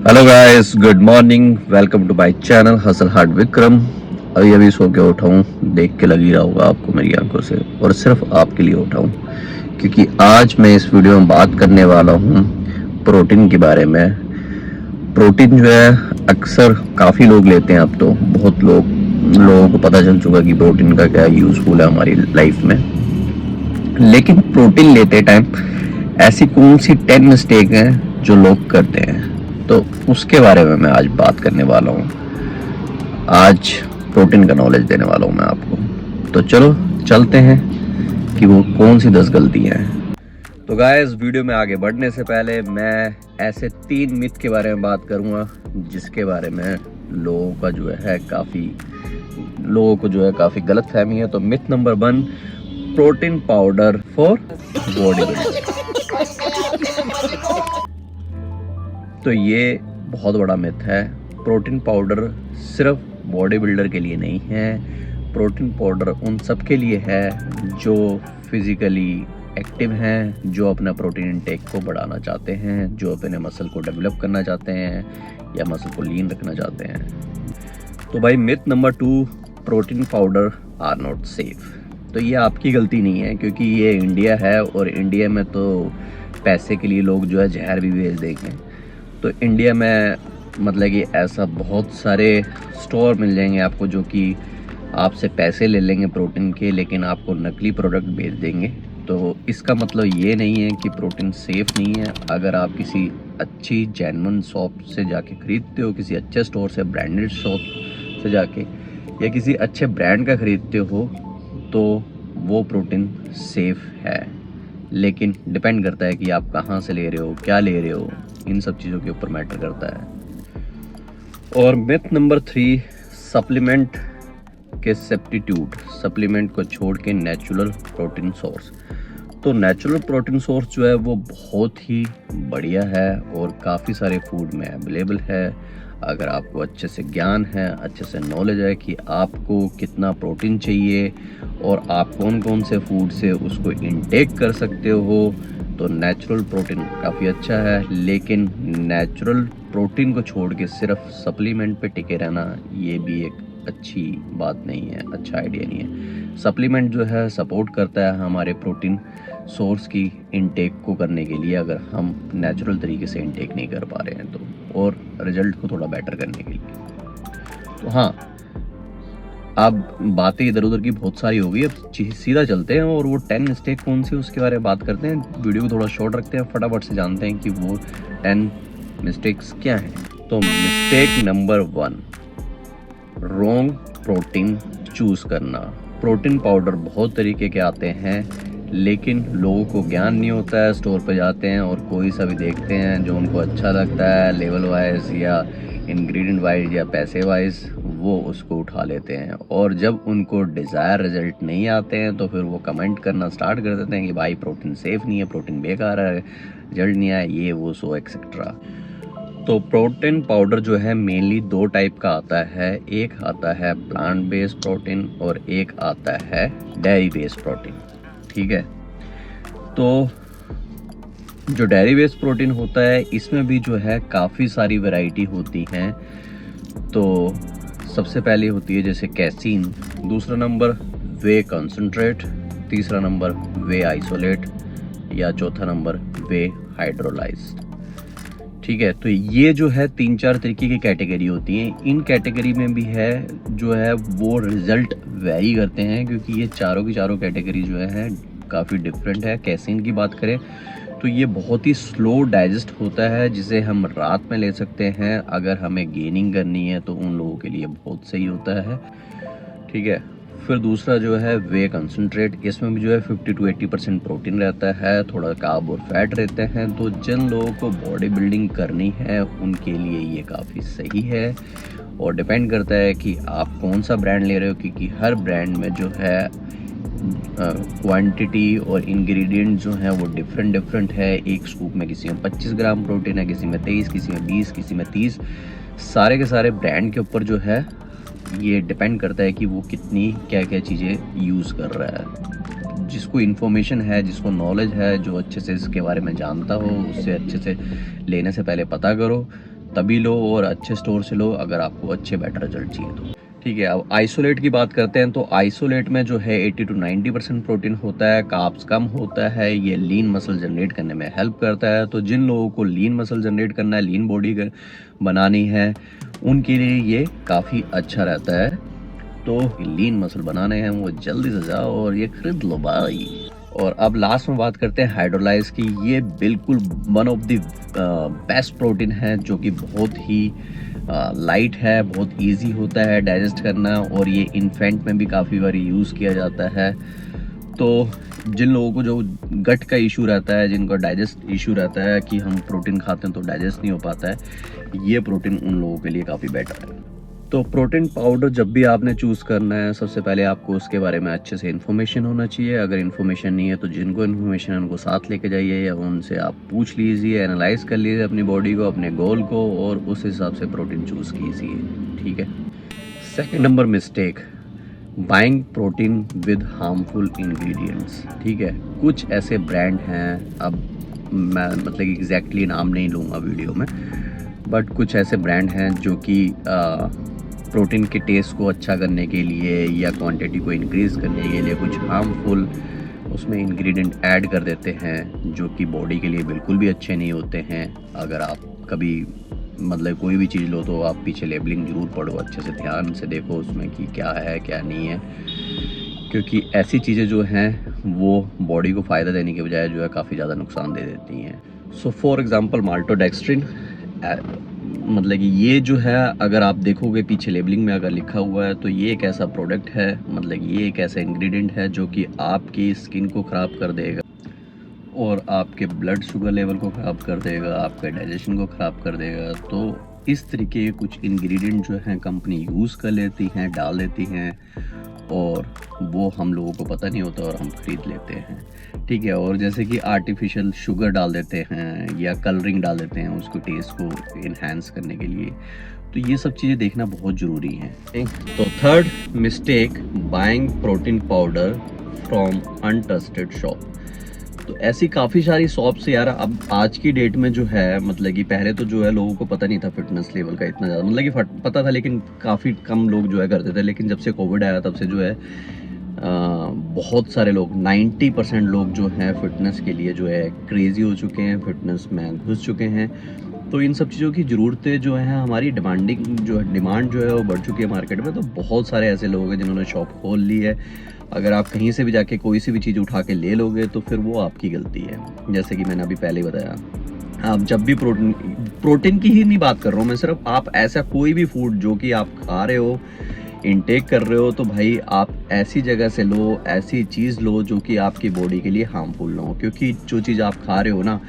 Hello guys, good morning. Welcome to my channel hustle hard Vikram. अभी सो के उठा हूँ। देख के लग ही रहा होगा आपको मेरी आंखों से, और सिर्फ आपके लिए उठा हूँ क्योंकि आज मैं इस वीडियो में बात करने वाला हूँ प्रोटीन के बारे में। प्रोटीन जो है अक्सर काफ़ी लोग लेते हैं। अब तो बहुत लोगों को पता चल चुका कि प्रोटीन का क्या यूज़फुल है हमारी लाइफ में। लेकिन प्रोटीन लेते टाइम ऐसी कौन सी 10 मिस्टेक हैं जो लोग करते हैं, तो उसके बारे में मैं आज बात करने वाला हूँ। आज प्रोटीन का नॉलेज देने वाला हूँ मैं आपको। तो चलो चलते हैं कि वो कौन सी 10 गलतियाँ हैं। तो गाइस, वीडियो में आगे बढ़ने से पहले मैं ऐसे 3 मिथ के बारे में बात करूँगा जिसके बारे में लोगों का जो है काफ़ी गलत फहमी है। तो myth number 1, protein powder for body builder. तो ये बहुत बड़ा मिथ है। प्रोटीन पाउडर सिर्फ बॉडी बिल्डर के लिए नहीं है। प्रोटीन पाउडर उन सब के लिए है जो फिजिकली एक्टिव हैं, जो अपना प्रोटीन इनटेक को बढ़ाना चाहते हैं, जो अपने मसल को डेवलप करना चाहते हैं या मसल को लीन रखना चाहते हैं। तो भाई myth number 2, protein powder are not safe. तो ये आपकी गलती नहीं है, क्योंकि ये इंडिया है और इंडिया में तो पैसे के लिए लोग जो है जहर भी बेच देंगे। तो इंडिया में मतलब कि ऐसा बहुत सारे स्टोर मिल जाएंगे आपको जो कि आपसे पैसे ले लेंगे प्रोटीन के, लेकिन आपको नकली प्रोडक्ट बेच देंगे। तो इसका मतलब ये नहीं है कि प्रोटीन सेफ़ नहीं है। अगर आप किसी अच्छी जेन्युइन शॉप से जाके ख़रीदते हो, किसी अच्छे स्टोर से, ब्रांडेड शॉप से जाके, या किसी अच्छे ब्रांड का ख़रीदते हो, तो वो प्रोटीन सेफ़ है। लेकिन डिपेंड करता है कि आप कहाँ से ले रहे हो, क्या ले रहे हो, इन सब चीज़ों के ऊपर मैटर करता है। और मिथ नंबर 3, सप्लीमेंट के सब्स्टिट्यूट। सप्लीमेंट को छोड़ के नेचुरल प्रोटीन सोर्स। तो नेचुरल प्रोटीन सोर्स जो है वो बहुत ही बढ़िया है और काफ़ी सारे फूड में अवेलेबल है। अगर आपको अच्छे से ज्ञान है, अच्छे से नॉलेज है कि आपको कितना प्रोटीन चाहिए और आप कौन कौन से फूड से उसको इनटेक कर सकते हो, तो नेचुरल प्रोटीन काफ़ी अच्छा है। लेकिन नेचुरल प्रोटीन को छोड़ के सिर्फ सप्लीमेंट पे टिके रहना, ये भी एक अच्छी बात नहीं है, अच्छा आइडिया नहीं है। सप्लीमेंट जो है सपोर्ट करता है हमारे प्रोटीन सोर्स की इनटेक को करने के लिए, अगर हम नेचुरल तरीके से इनटेक नहीं कर पा रहे हैं तो, और रिजल्ट को थोड़ा बेटर करने के लिए। तो हाँ, अब बातें इधर उधर की बहुत सारी हो गई, अब सीधा चलते हैं और वो 10 मिस्टेक कौन सी उसके बारे में बात करते हैं। वीडियो को थोड़ा शॉर्ट रखते हैं, फटाफट से जानते हैं कि वो 10 मिस्टेक्स क्या हैं। तो mistake number 1, wrong protein choose करना। प्रोटीन पाउडर बहुत तरीके के आते हैं, लेकिन लोगों को ज्ञान नहीं होता है। स्टोर पे जाते हैं और कोई सा भी देखते हैं जो उनको अच्छा लगता है, लेवल वाइज या इंग्रेडिएंट वाइज या पैसे वाइज, वो उसको उठा लेते हैं। और जब उनको डिज़ायर रिजल्ट नहीं आते हैं तो फिर वो कमेंट करना स्टार्ट कर देते हैं कि भाई प्रोटीन सेफ़ नहीं है, प्रोटीन बेकार है, रिजल्ट नहीं आया, ये वो सो एक्सेट्रा। तो प्रोटीन पाउडर जो है मेनली 2 टाइप का आता है। एक आता है प्लांट बेस्ड प्रोटीन और एक आता है डेयरी बेस्ड प्रोटीन। ठीक है, तो जो डेयरी बेस्ड प्रोटीन होता है इसमें भी जो है काफ़ी सारी वैरायटी होती हैं। तो सबसे पहले होती है जैसे कैसीन, दूसरा नंबर वे कंसंट्रेट, तीसरा नंबर वे आइसोलेट, या चौथा नंबर वे हाइड्रोलाइज्ड। ठीक है, तो ये जो है 3-4 तरीके की कैटेगरी होती हैं। इन कैटेगरी में भी है जो है वो रिज़ल्ट वेरी करते हैं, क्योंकि ये चारों की चारों कैटेगरी जो है काफ़ी डिफरेंट है। कैसीन की बात करें तो ये बहुत ही स्लो डाइजेस्ट होता है, जिसे हम रात में ले सकते हैं। अगर हमें गेनिंग करनी है तो उन लोगों के लिए बहुत सही होता है। ठीक है, फिर दूसरा जो है वे कंसंट्रेट, इसमें भी जो है 50 to 80% प्रोटीन रहता है, थोड़ा कार्ब और फैट रहते हैं। तो जिन लोगों को बॉडी बिल्डिंग करनी है उनके लिए ये काफ़ी सही है, और डिपेंड करता है कि आप कौन सा ब्रांड ले रहे हो, क्योंकि हर ब्रांड में जो है क्वांटिटी और इंग्रेडिएंट जो हैं वो डिफरेंट है। एक स्कूप में किसी में 25 ग्राम प्रोटीन है, किसी में 23, किसी में 20, किसी में 30। सारे के सारे ब्रांड के ऊपर जो है ये डिपेंड करता है कि वो कितनी क्या क्या चीज़ें यूज़ कर रहा है। जिसको इन्फॉर्मेशन है, जिसको नॉलेज है, जो अच्छे से इसके बारे में जानता हो, उससे अच्छे से लेने से पहले पता करो। तभी लो और अच्छे स्टोर से लो अगर आपको अच्छे बेटर रिजल्ट चाहिए तो। ठीक है, अब आइसोलेट की बात करते हैं। तो आइसोलेट में जो है 80 to 90% प्रोटीन होता है, कार्ब्स कम होता है, ये लीन मसल जनरेट करने में हेल्प करता है। तो जिन लोगों को लीन मसल जनरेट करना है, लीन बॉडी बनानी है, उनके लिए ये काफ़ी अच्छा रहता है। तो लीन मसल बनाने हैं वो जल्दी से जाओ और ये खरीद लो भाई। और अब लास्ट में बात करते हैं हाइड्रोलाइज की। ये बिल्कुल one of the best protein है जो कि बहुत ही लाइट है, बहुत इजी होता है डाइजेस्ट करना, और ये इन्फेंट में भी काफ़ी बार यूज़ किया जाता है। तो जिन लोगों को जो गट का इशू रहता है, जिनको डाइजेस्ट इशू रहता है कि हम प्रोटीन खाते हैं तो डाइजेस्ट नहीं हो पाता है, ये प्रोटीन उन लोगों के लिए काफ़ी बेटर है। तो प्रोटीन पाउडर जब भी आपने चूज़ करना है, सबसे पहले आपको उसके बारे में अच्छे से इन्फॉर्मेशन होना चाहिए। अगर इन्फॉर्मेशन नहीं है तो जिनको इन्फॉर्मेशन है उनको साथ लेके जाइए, या उनसे आप पूछ लीजिए, एनालाइज कर लीजिए अपनी बॉडी को, अपने गोल को, और उस हिसाब से प्रोटीन चूज़ कीजिए। ठीक है। Second number mistake, buying protein with harmful ingredients. ठीक है, कुछ ऐसे ब्रांड हैं, अब मैं मतलब एग्जैक्टली नाम नहीं लूँगा वीडियो में, बट कुछ ऐसे ब्रांड हैं जो कि प्रोटीन के टेस्ट को अच्छा करने के लिए या क्वांटिटी को इंक्रीज़ करने के लिए कुछ हार्मफुल उसमें इंग्रेडिएंट ऐड कर देते हैं, जो कि बॉडी के लिए बिल्कुल भी अच्छे नहीं होते हैं। अगर आप कभी मतलब कोई भी चीज़ लो तो आप पीछे लेबलिंग ज़रूर पढ़ो, अच्छे से ध्यान से देखो उसमें कि क्या है क्या नहीं है, क्योंकि ऐसी चीज़ें जो हैं वो बॉडी को फ़ायदा देने के बजाय जो है काफ़ी ज़्यादा नुकसान दे देती हैं। सो फॉर एग्ज़ाम्पल माल्टोडेक्स्ट्रिन, मतलब कि ये जो है अगर आप देखोगे पीछे लेबलिंग में अगर लिखा हुआ है तो ये एक ऐसा प्रोडक्ट है, मतलब ये एक ऐसा इंग्रेडिएंट है जो कि आपकी स्किन को ख़राब कर देगा और आपके ब्लड शुगर लेवल को ख़राब कर देगा, आपके डाइजेशन को ख़राब कर देगा। तो इस तरीके के कुछ इंग्रेडिएंट जो हैं कंपनी यूज़ कर लेती हैं, डाल देती हैं, और वो हम लोगों को पता नहीं होता और हम ख़रीद लेते हैं। ठीक है, और जैसे कि आर्टिफिशियल शुगर डाल देते हैं या कलरिंग डाल देते हैं उसको टेस्ट को इन्हांस करने के लिए। तो ये सब चीज़ें देखना बहुत ज़रूरी है। तो third mistake, buying protein powder from untrusted shop. तो ऐसी काफ़ी सारी शॉप्स यार अब आज की डेट में जो है, मतलब कि पहले तो जो है लोगों को पता नहीं था फिटनेस लेवल का इतना ज़्यादा, मतलब कि पता था लेकिन काफ़ी कम लोग जो है करते थे। लेकिन जब से कोविड आया तब से जो है बहुत सारे लोग 90% लोग जो हैं फिटनेस के लिए जो है क्रेज़ी हो चुके हैं, फिटनेस में घुस चुके हैं। तो इन सब चीज़ों की ज़रूरतें जो हैं, हमारी डिमांड जो है वो बढ़ चुकी है मार्केट में। तो बहुत सारे ऐसे लोग हैं जिन्होंने शॉप खोल ली है। अगर आप कहीं से भी जाके कोई सी भी चीज़ उठा के ले लोगे तो फिर वो आपकी गलती है। जैसे कि मैंने अभी पहले ही बताया, आप जब भी प्रोटीन की ही नहीं बात कर रहा हूँ मैं, सिर्फ आप ऐसा कोई भी फूड जो कि आप खा रहे हो, इनटेक कर रहे हो, तो भाई आप ऐसी जगह से लो, ऐसी चीज़ लो जो कि आपकी बॉडी के लिए हार्मफुल ना हो। क्योंकि जो चीज़ आप खा रहे हो ना,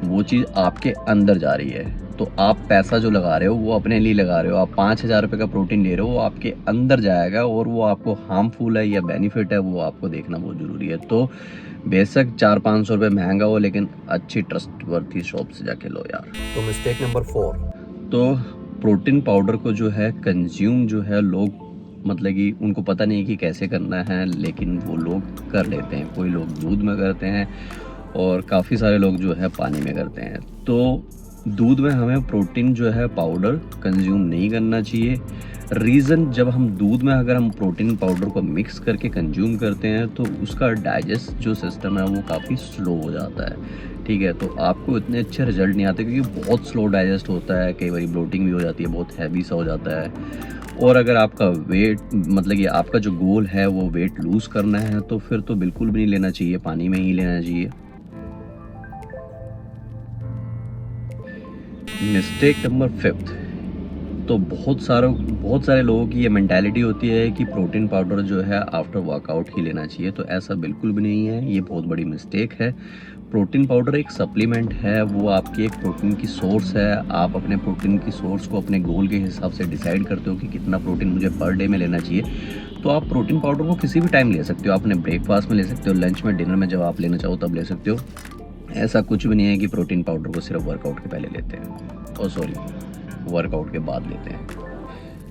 वो चीज़ आपके अंदर जा रही है। तो आप पैसा जो लगा रहे हो वो अपने लिए लगा रहे हो। आप 5,000 रुपये का प्रोटीन ले रहे हो, वो आपके अंदर जाएगा, और वो आपको हार्मफुल है या बेनिफिट है वो आपको देखना बहुत ज़रूरी है। तो बेशक 400-500 रुपये महंगा हो, लेकिन अच्छी ट्रस्टवर्थी शॉप से जाके लो यार। तो मिस्टेक नंबर 4, तो प्रोटीन पाउडर को जो है कंज्यूम जो है लोग, मतलब कि उनको पता नहीं कि कैसे करना है, लेकिन वो लोग कर लेते हैं। कोई लोग दूध में करते हैं और काफ़ी सारे लोग जो है पानी में करते हैं। तो दूध में हमें प्रोटीन जो है पाउडर कंज्यूम नहीं करना चाहिए। रीज़न, जब हम दूध में अगर हम प्रोटीन पाउडर को मिक्स करके कंज्यूम करते हैं तो उसका डाइजेस्ट जो सिस्टम है वो काफ़ी स्लो हो जाता है। ठीक है, तो आपको इतने अच्छे रिजल्ट नहीं आते क्योंकि बहुत स्लो डाइजेस्ट होता है, कई बार ब्लोटिंग भी हो जाती है, बहुत हैवी सा हो जाता है। और अगर आपका वेट, मतलब कि आपका जो गोल है वो वेट लूज़ करना है, तो फिर तो बिल्कुल भी नहीं लेना चाहिए, पानी में ही लेना चाहिए। मिस्टेक नंबर 5, तो बहुत सारे लोगों की ये मेंटालिटी होती है कि प्रोटीन पाउडर जो है आफ्टर वर्कआउट ही लेना चाहिए। तो ऐसा बिल्कुल भी नहीं है, ये बहुत बड़ी मिस्टेक है। प्रोटीन पाउडर एक सप्लीमेंट है, वो आपकी एक प्रोटीन की सोर्स है। आप अपने प्रोटीन की सोर्स को अपने गोल के हिसाब से डिसाइड करते हो कि कितना प्रोटीन मुझे पर डे में लेना चाहिए। तो आप प्रोटीन पाउडर को किसी भी टाइम ले सकते हो, आप अपने ब्रेकफास्ट में ले सकते हो, लंच में, डिनर में, जब आप लेना चाहो तब ले सकते हो। ऐसा कुछ भी नहीं है कि प्रोटीन पाउडर को सिर्फ वर्कआउट के पहले लेते हैं, वर्कआउट के बाद लेते हैं।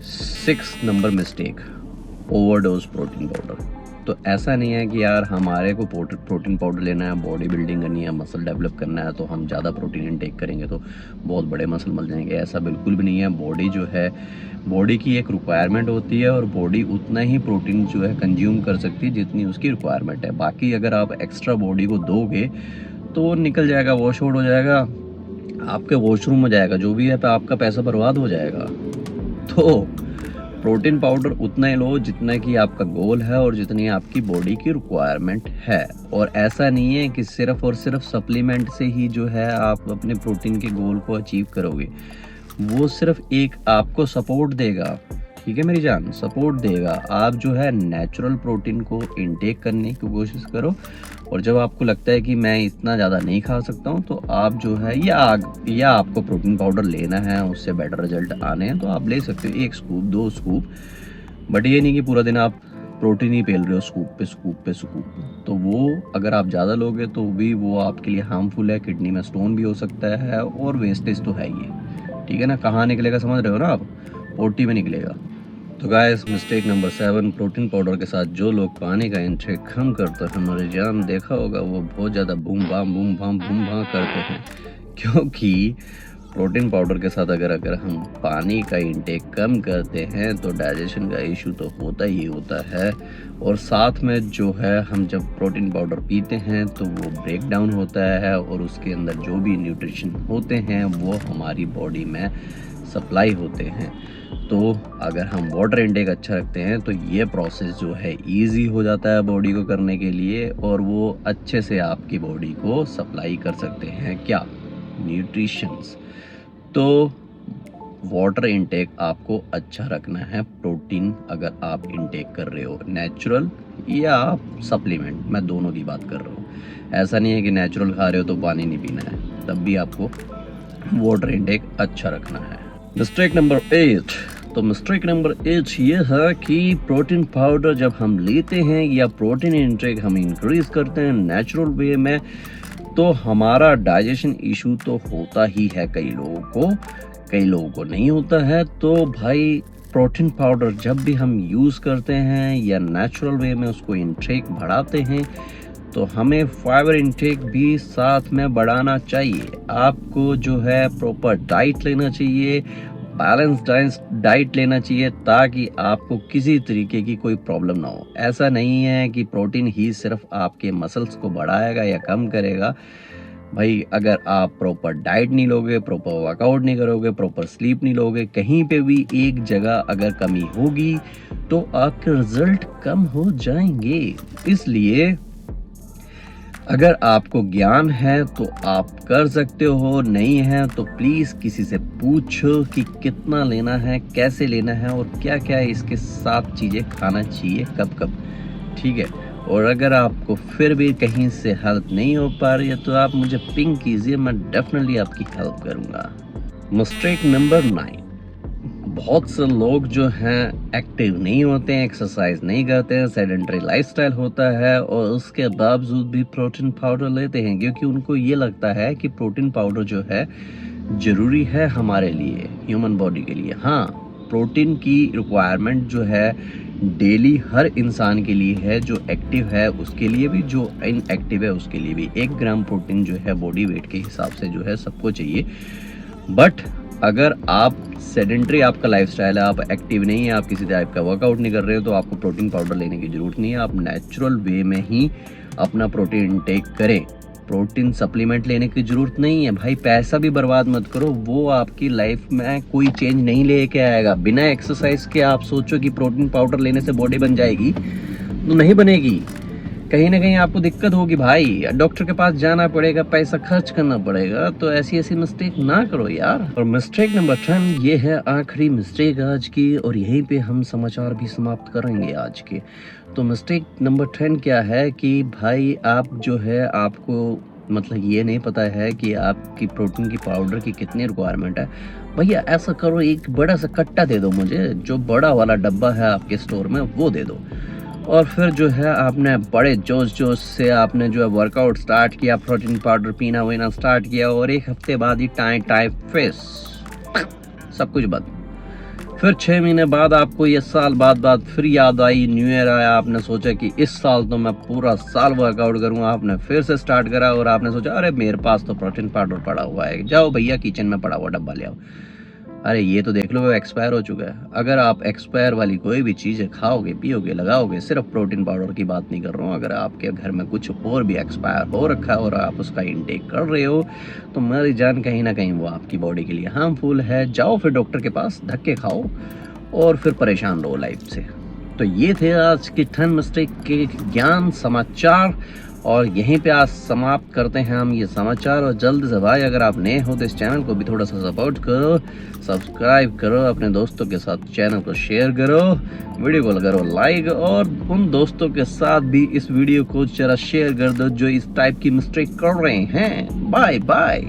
6 number mistake, overdose protein powder. तो ऐसा नहीं है कि यार हमारे को प्रोटीन पाउडर लेना है, बॉडी बिल्डिंग करनी है, मसल डेवलप करना है, तो हम ज़्यादा प्रोटीन इनटेक करेंगे तो बहुत बड़े मसल मिल जाएंगे। ऐसा बिल्कुल भी नहीं है। बॉडी जो है, बॉडी की एक रिक्वायरमेंट होती है और बॉडी उतना ही प्रोटीन जो है कंज्यूम कर सकती है जितनी उसकी रिक्वायरमेंट है। बाकी अगर आप एक्स्ट्रा बॉडी को दोगे तो निकल जाएगा, वॉश आउट हो जाएगा, आपके वॉशरूम में जाएगा, जो भी है तो आपका पैसा बर्बाद हो जाएगा। तो प्रोटीन पाउडर उतना ही लो जितना कि आपका गोल है और जितनी आपकी बॉडी की रिक्वायरमेंट है। और ऐसा नहीं है कि सिर्फ और सिर्फ सप्लीमेंट से ही जो है आप अपने प्रोटीन के गोल को अचीव करोगे। वो सिर्फ एक आपको सपोर्ट देगा, ठीक है मेरी जान, सपोर्ट देगा। आप जो है नेचुरल प्रोटीन को इनटेक करने की कोशिश करो, और जब आपको लगता है कि मैं इतना ज़्यादा नहीं खा सकता हूँ तो आप जो है या आपको प्रोटीन पाउडर लेना है, उससे बेटर रिजल्ट आने हैं तो आप ले सकते हो 1 स्कूप 2 स्कूप, बट ये नहीं कि पूरा दिन आप प्रोटीन ही पेल रहे हो स्कूप पे स्कूप पे स्कूप। तो वो अगर आप ज़्यादा लोगे तो भी वो आपके लिए हार्मफुल है, किडनी में स्टोन भी हो सकता है और वेस्टेज तो है ही है, ठीक है ना। कहाँ निकलेगा समझ रहे हो ना आप, पोटी में निकलेगा। तो guys, mistake number 7, protein powder के साथ जो लोग पानी का इंटेक कम करते हैं, हमारे जान देखा होगा वो बहुत ज़्यादा बूम भाम करते हैं। क्योंकि प्रोटीन पाउडर के साथ अगर हम पानी का इंटेक कम करते हैं तो डाइजेशन का इशू तो होता ही होता है, और साथ में जो है हम जब प्रोटीन पाउडर पीते हैं तो वो ब्रेक डाउन होता है और उसके अंदर जो भी न्यूट्रिशन होते हैं वो हमारी बॉडी में सप्लाई होते हैं। तो अगर हम वाटर इनटेक अच्छा रखते हैं तो ये प्रोसेस जो है इजी हो जाता है बॉडी को करने के लिए, और वो अच्छे से आपकी बॉडी को सप्लाई कर सकते हैं क्या, न्यूट्रिशंस। तो वाटर इनटेक आपको अच्छा रखना है। प्रोटीन अगर आप इनटेक कर रहे हो नेचुरल या आप सप्लीमेंट, मैं दोनों की बात कर रहा हूँ। ऐसा नहीं है कि नेचुरल खा रहे हो तो पानी नहीं पीना है, तब भी आपको वाटर इनटेक अच्छा रखना है। मिस्टेक नंबर 8, तो मिस्टेक नंबर 8 ये है कि प्रोटीन पाउडर जब हम लेते हैं या प्रोटीन इनटेक हम इंक्रीज करते हैं नेचुरल वे में तो हमारा डाइजेशन इशू तो होता ही है कई लोगों को नहीं होता है। तो भाई प्रोटीन पाउडर जब भी हम यूज़ करते हैं या नेचुरल वे में उसको इनटेक बढ़ाते हैं तो हमें फाइबर इनटेक भी साथ में बढ़ाना चाहिए। आपको जो है प्रॉपर डाइट लेना चाहिए, बैलेंस डाइट लेना चाहिए, ताकि आपको किसी तरीके की कोई प्रॉब्लम ना हो। ऐसा नहीं है कि प्रोटीन ही सिर्फ आपके मसल्स को बढ़ाएगा या कम करेगा। भाई अगर आप प्रॉपर डाइट नहीं लोगे, प्रॉपर वर्कआउट नहीं करोगे, प्रॉपर स्लीप नहीं लोगे, कहीं पे भी एक जगह अगर कमी होगी तो आपके रिजल्ट कम हो जाएंगे। इसलिए अगर आपको ज्ञान है तो आप कर सकते हो, नहीं है तो प्लीज़ किसी से पूछो कि कितना लेना है, कैसे लेना है और क्या क्या इसके साथ चीज़ें खाना चाहिए कब कब, ठीक है। और अगर आपको फिर भी कहीं से हेल्प नहीं हो पा रही है तो आप मुझे पिंग कीजिए, मैं डेफिनेटली आपकी हेल्प करूँगा। मिस्टेक नंबर 9, बहुत से लोग जो हैं एक्टिव नहीं होते हैं, एक्सरसाइज नहीं करते हैं, सेडेंटरी लाइफस्टाइल होता है और उसके बावजूद भी प्रोटीन पाउडर लेते हैं, क्योंकि उनको ये लगता है कि प्रोटीन पाउडर जो है ज़रूरी है हमारे लिए, ह्यूमन बॉडी के लिए। हाँ, प्रोटीन की रिक्वायरमेंट जो है डेली हर इंसान के लिए है, जो एक्टिव है उसके लिए भी, जो इनएक्टिव है उसके लिए भी। 1 ग्राम प्रोटीन जो है बॉडी वेट के हिसाब से जो है सबको चाहिए। बट अगर आप सेडेंटरी आपका लाइफस्टाइल है, आप एक्टिव नहीं है, आप किसी टाइप का वर्कआउट नहीं कर रहे हो तो आपको प्रोटीन पाउडर लेने की ज़रूरत नहीं है। आप नेचुरल वे में ही अपना प्रोटीन इनटेक करें, प्रोटीन सप्लीमेंट लेने की ज़रूरत नहीं है। भाई पैसा भी बर्बाद मत करो, वो आपकी लाइफ में कोई चेंज नहीं लेके आएगा। बिना एक्सरसाइज के आप सोचो कि प्रोटीन पाउडर लेने से बॉडी बन जाएगी तो नहीं बनेगी, कहीं ना कहीं आपको दिक्कत होगी भाई, डॉक्टर के पास जाना पड़ेगा, पैसा खर्च करना पड़ेगा। तो ऐसी मिस्टेक ना करो यार। और मिस्टेक नंबर 10 ये है आखिरी मिस्टेक आज की, और यहीं पे हम समाचार भी समाप्त करेंगे आज के। तो मिस्टेक नंबर 10 क्या है कि भाई आप जो है, आपको मतलब ये नहीं पता है कि आपकी प्रोटीन की पाउडर की कितनी रिक्वायरमेंट है। भैया ऐसा करो, एक बड़ा सा कट्टा दे दो मुझे, जो बड़ा वाला डब्बा है आपके स्टोर में वो दे दो, और फिर जो है आपने बड़े जोश से आपने जो है वर्कआउट स्टार्ट किया, प्रोटीन पाउडर पीना वीना स्टार्ट किया, और 1 हफ्ते बाद ही टाइम फिश सब कुछ बंद। फिर 6 महीने बाद आपको ये साल बाद फिर याद आई, न्यू ईयर आया, आपने सोचा कि इस साल तो मैं पूरा साल वर्कआउट करूँगा। आपने फिर से स्टार्ट करा और आपने सोचा अरे मेरे पास तो प्रोटीन पाउडर पड़ा हुआ है, जाओ भैया किचन में पड़ा हुआ डब्बा ले आओ। अरे ये तो देख लो वो एक्सपायर हो चुका है। अगर आप एक्सपायर वाली कोई भी चीज़ें खाओगे, पियोगे, लगाओगे, सिर्फ प्रोटीन पाउडर की बात नहीं कर रहा हूँ, अगर आपके घर में कुछ और भी एक्सपायर हो रखा है और आप उसका इंटेक कर रहे हो तो मेरी जान कहीं ना कहीं वो आपकी बॉडी के लिए हार्मफुल है। जाओ फिर डॉक्टर के पास, धक्के खाओ और फिर परेशान रहो लाइफ से। तो ये थे आज के 10 मिस्टेक के ज्ञान समाचार और यहीं पे आज समाप्त करते हैं हम ये समाचार। और जल्द से भाई अगर आप नए हो तो इस चैनल को भी थोड़ा सा सपोर्ट करो, सब्सक्राइब करो, अपने दोस्तों के साथ चैनल को शेयर करो, वीडियो को करो लाइक और उन दोस्तों के साथ भी इस वीडियो को जरा शेयर कर दो जो इस टाइप की मिस्टेक कर रहे हैं। Bye bye.